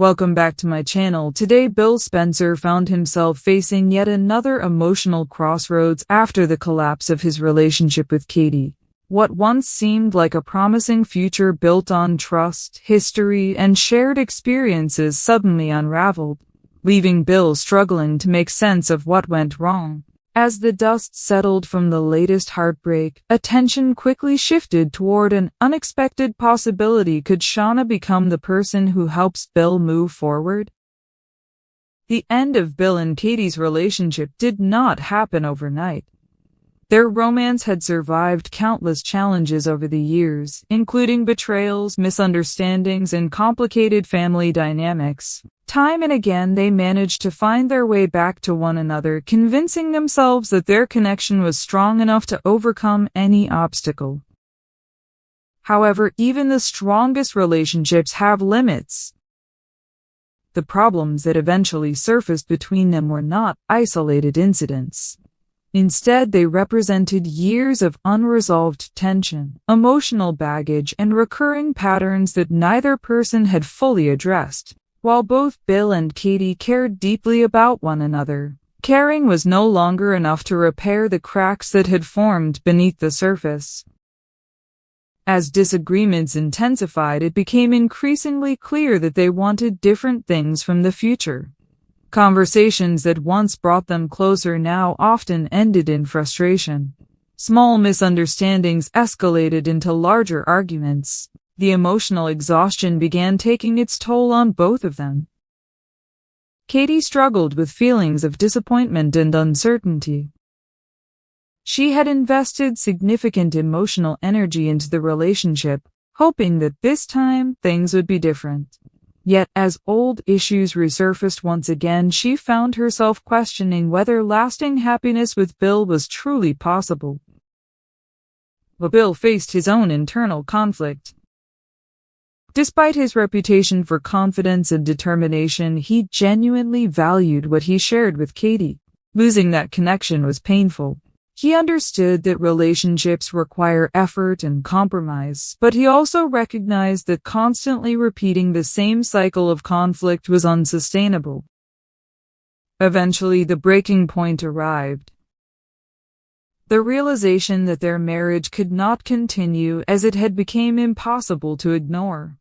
Welcome back to my channel. Today Bill Spencer found himself facing yet another emotional crossroads after the collapse of his relationship with Katie. What once seemed like a promising future built on trust, history, and shared experiences suddenly unraveled, leaving Bill struggling to make sense of what went wrong. As the dust settled from the latest heartbreak, attention quickly shifted toward an unexpected possibility. Could Shauna become the person who helps Bill move forward? The end of Bill and Katie's relationship did not happen overnight. Their romance had survived countless challenges over the years, including betrayals, misunderstandings, and complicated family dynamics. Time and again, they managed to find their way back to one another, convincing themselves that their connection was strong enough to overcome any obstacle. However, even the strongest relationships have limits. The problems that eventually surfaced between them were not isolated incidents. Instead, they represented years of unresolved tension, emotional baggage, and recurring patterns that neither person had fully addressed. While both Bill and Katie cared deeply about one another, caring was no longer enough to repair the cracks that had formed beneath the surface. As disagreements intensified, it became increasingly clear that they wanted different things from the future. Conversations that once brought them closer now often ended in frustration. Small misunderstandings escalated into larger arguments. The emotional exhaustion began taking its toll on both of them. Katie struggled with feelings of disappointment and uncertainty. She had invested significant emotional energy into the relationship, hoping that this time things would be different. Yet, as old issues resurfaced once again, she found herself questioning whether lasting happiness with Bill was truly possible. But Bill faced his own internal conflict. Despite his reputation for confidence and determination, he genuinely valued what he shared with Katie. Losing that connection was painful. He understood that relationships require effort and compromise, but he also recognized that constantly repeating the same cycle of conflict was unsustainable. Eventually, the breaking point arrived. The realization that their marriage could not continue as it had become impossible to ignore.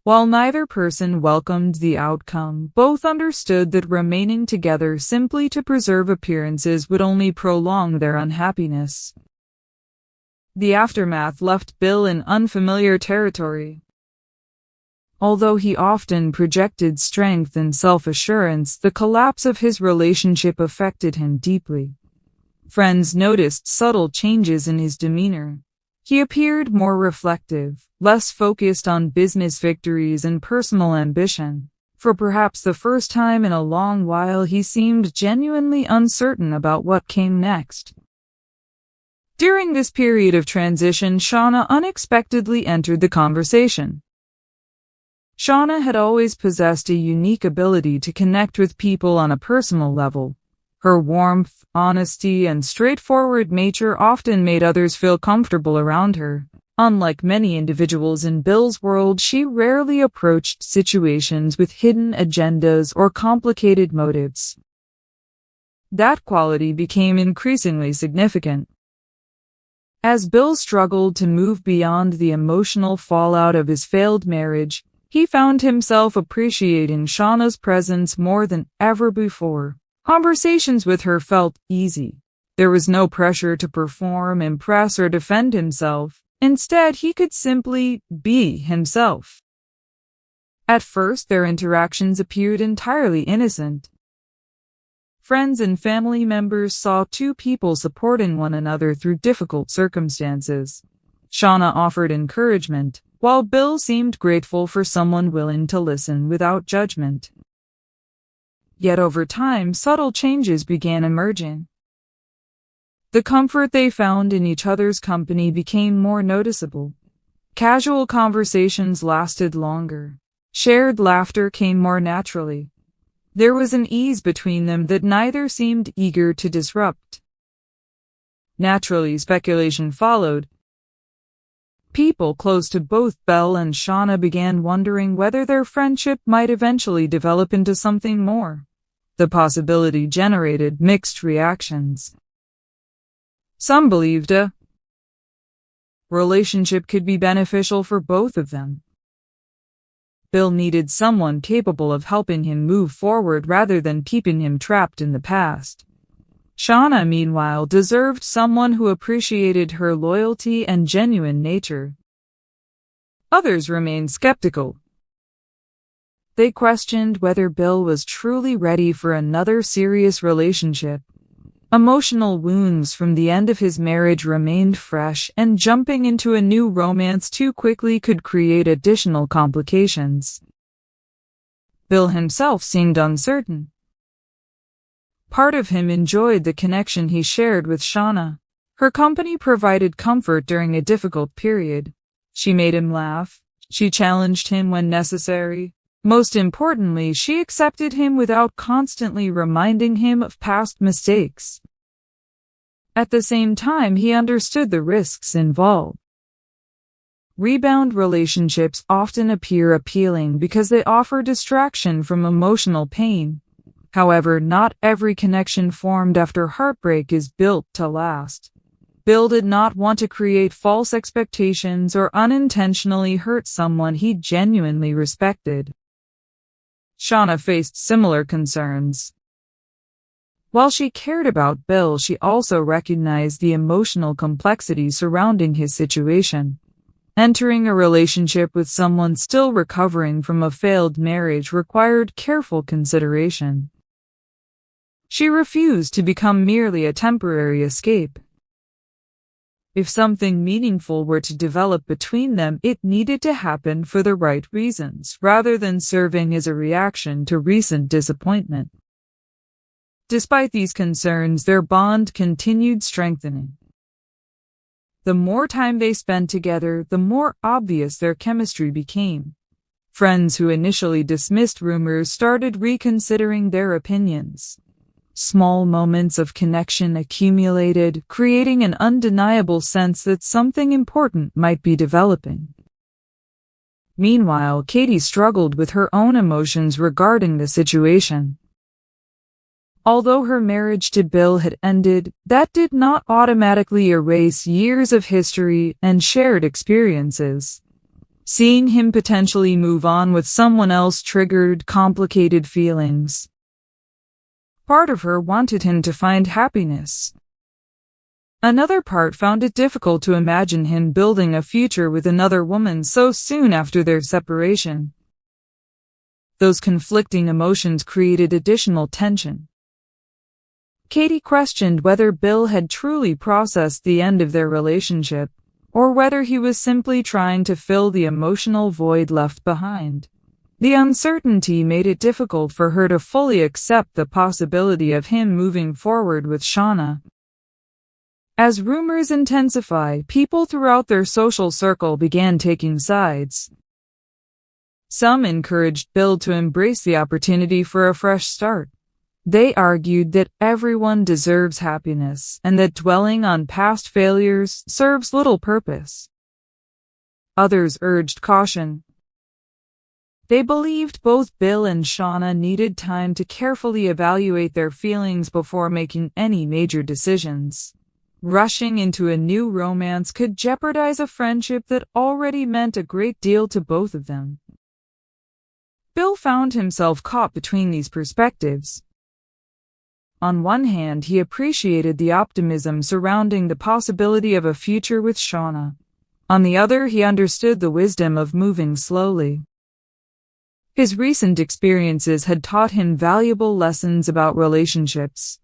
While neither person welcomed the outcome, both understood that remaining together simply to preserve appearances would only prolong their unhappiness. The aftermath left Bill in unfamiliar territory. Although he often projected strength and self-assurance, the collapse of his relationship affected him deeply. Friends noticed subtle changes in his demeanor. He appeared more reflective, less focused on business victories and personal ambition. For perhaps the first time in a long while, he seemed genuinely uncertain about what came next. During this period of transition, Shauna unexpectedly entered the conversation. Shauna had always possessed a unique ability to connect with people on a personal level. Her warmth, honesty, and straightforward nature often made others feel comfortable around her. Unlike many individuals in Bill's world, she rarely approached situations with hidden agendas or complicated motives. That quality became increasingly significant. As Bill struggled to move beyond the emotional fallout of his failed marriage, he found himself appreciating Shauna's presence more than ever before. Conversations with her felt easy. There was no pressure to perform, impress, or defend himself. Instead, he could simply be himself. At first, their interactions appeared entirely innocent. Friends and family members saw two people supporting one another through difficult circumstances. Shauna offered encouragement, while Bill seemed grateful for someone willing to listen without judgment. Yet over time, subtle changes began emerging. The comfort they found in each other's company became more noticeable. Casual conversations lasted longer. Shared laughter came more naturally. There was an ease between them that neither seemed eager to disrupt. Naturally, speculation followed. People close to both Bill and Shauna began wondering whether their friendship might eventually develop into something more. The possibility generated mixed reactions. Some believed a relationship could be beneficial for both of them. Bill needed someone capable of helping him move forward rather than keeping him trapped in the past. Shauna, meanwhile, deserved someone who appreciated her loyalty and genuine nature. Others remained skeptical. They questioned whether Bill was truly ready for another serious relationship. Emotional wounds from the end of his marriage remained fresh, and jumping into a new romance too quickly could create additional complications. Bill himself seemed uncertain. Part of him enjoyed the connection he shared with Shauna. Her company provided comfort during a difficult period. She made him laugh. She challenged him when necessary. Most importantly, she accepted him without constantly reminding him of past mistakes. At the same time, he understood the risks involved. Rebound relationships often appear appealing because they offer distraction from emotional pain. However, not every connection formed after heartbreak is built to last. Bill did not want to create false expectations or unintentionally hurt someone he genuinely respected. Shauna faced similar concerns. While she cared about Bill, she also recognized the emotional complexity surrounding his situation. Entering a relationship with someone still recovering from a failed marriage required careful consideration. She refused to become merely a temporary escape. If something meaningful were to develop between them, it needed to happen for the right reasons, rather than serving as a reaction to recent disappointment. Despite these concerns, their bond continued strengthening. The more time they spent together, the more obvious their chemistry became. Friends who initially dismissed rumors started reconsidering their opinions. Small moments of connection accumulated, creating an undeniable sense that something important might be developing. Meanwhile, Katie struggled with her own emotions regarding the situation. Although her marriage to Bill had ended, that did not automatically erase years of history and shared experiences. Seeing him potentially move on with someone else triggered complicated feelings. Part of her wanted him to find happiness. Another part found it difficult to imagine him building a future with another woman so soon after their separation. Those conflicting emotions created additional tension. Katie questioned whether Bill had truly processed the end of their relationship, or whether he was simply trying to fill the emotional void left behind. The uncertainty made it difficult for her to fully accept the possibility of him moving forward with Shauna. As rumors intensified, people throughout their social circle began taking sides. Some encouraged Bill to embrace the opportunity for a fresh start. They argued that everyone deserves happiness and that dwelling on past failures serves little purpose. Others urged caution. They believed both Bill and Shauna needed time to carefully evaluate their feelings before making any major decisions. Rushing into a new romance could jeopardize a friendship that already meant a great deal to both of them. Bill found himself caught between these perspectives. On one hand, he appreciated the optimism surrounding the possibility of a future with Shauna. On the other, he understood the wisdom of moving slowly. His recent experiences had taught him valuable lessons about relationships.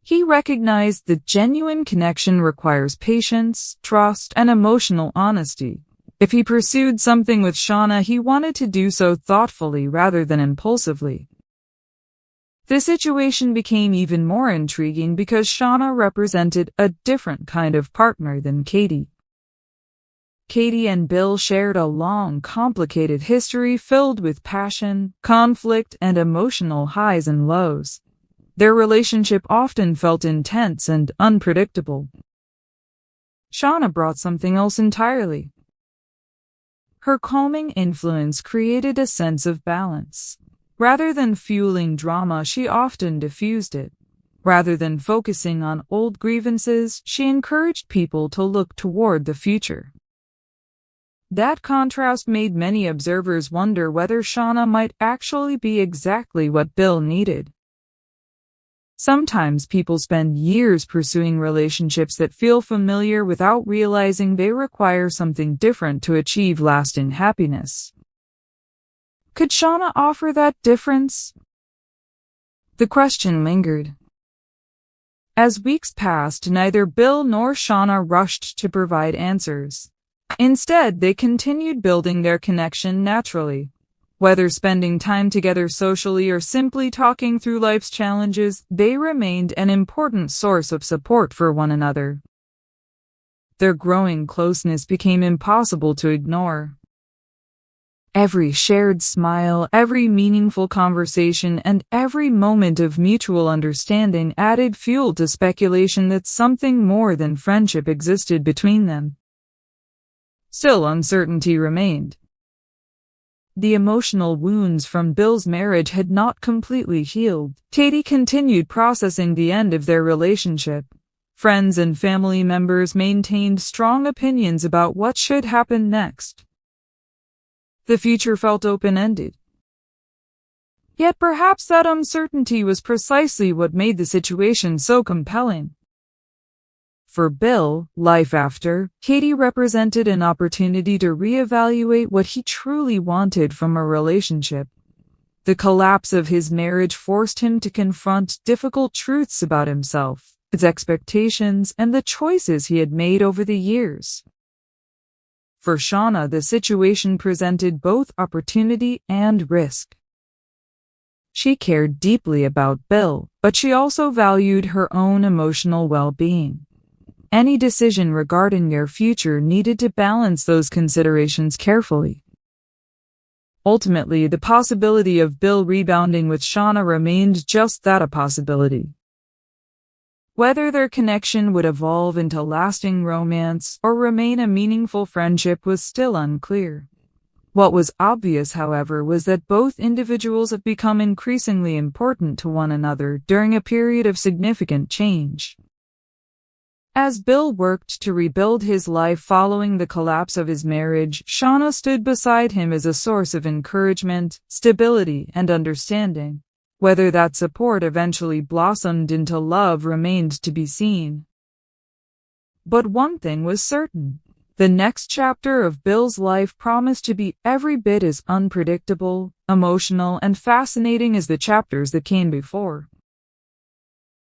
He recognized that genuine connection requires patience, trust, and emotional honesty. If he pursued something with Shauna, he wanted to do so thoughtfully rather than impulsively. The situation became even more intriguing because Shauna represented a different kind of partner than Katie. Katie and Bill shared a long, complicated history filled with passion, conflict, and emotional highs and lows. Their relationship often felt intense and unpredictable. Shauna brought something else entirely. Her calming influence created a sense of balance. Rather than fueling drama, she often diffused it. Rather than focusing on old grievances, she encouraged people to look toward the future. That contrast made many observers wonder whether Shauna might actually be exactly what Bill needed. Sometimes people spend years pursuing relationships that feel familiar without realizing they require something different to achieve lasting happiness. Could Shauna offer that difference? The question lingered. As weeks passed, neither Bill nor Shauna rushed to provide answers. Instead, they continued building their connection naturally. Whether spending time together socially or simply talking through life's challenges, they remained an important source of support for one another. Their growing closeness became impossible to ignore. Every shared smile, every meaningful conversation, and every moment of mutual understanding added fuel to speculation that something more than friendship existed between them. Still, uncertainty remained. The emotional wounds from Bill's marriage had not completely healed. Katie continued processing the end of their relationship. Friends and family members maintained strong opinions about what should happen next. The future felt open-ended. Yet perhaps that uncertainty was precisely what made the situation so compelling. For Bill, life after Katie represented an opportunity to reevaluate what he truly wanted from a relationship. The collapse of his marriage forced him to confront difficult truths about himself, his expectations, and the choices he had made over the years. For Shauna, the situation presented both opportunity and risk. She cared deeply about Bill, but she also valued her own emotional well-being. Any decision regarding their future needed to balance those considerations carefully. Ultimately, the possibility of Bill rebounding with Shauna remained just that, a possibility. Whether their connection would evolve into lasting romance or remain a meaningful friendship was still unclear. What was obvious, however, was that both individuals have become increasingly important to one another during a period of significant change. As Bill worked to rebuild his life following the collapse of his marriage, Shauna stood beside him as a source of encouragement, stability, and understanding. Whether that support eventually blossomed into love remained to be seen. But one thing was certain. The next chapter of Bill's life promised to be every bit as unpredictable, emotional, and fascinating as the chapters that came before.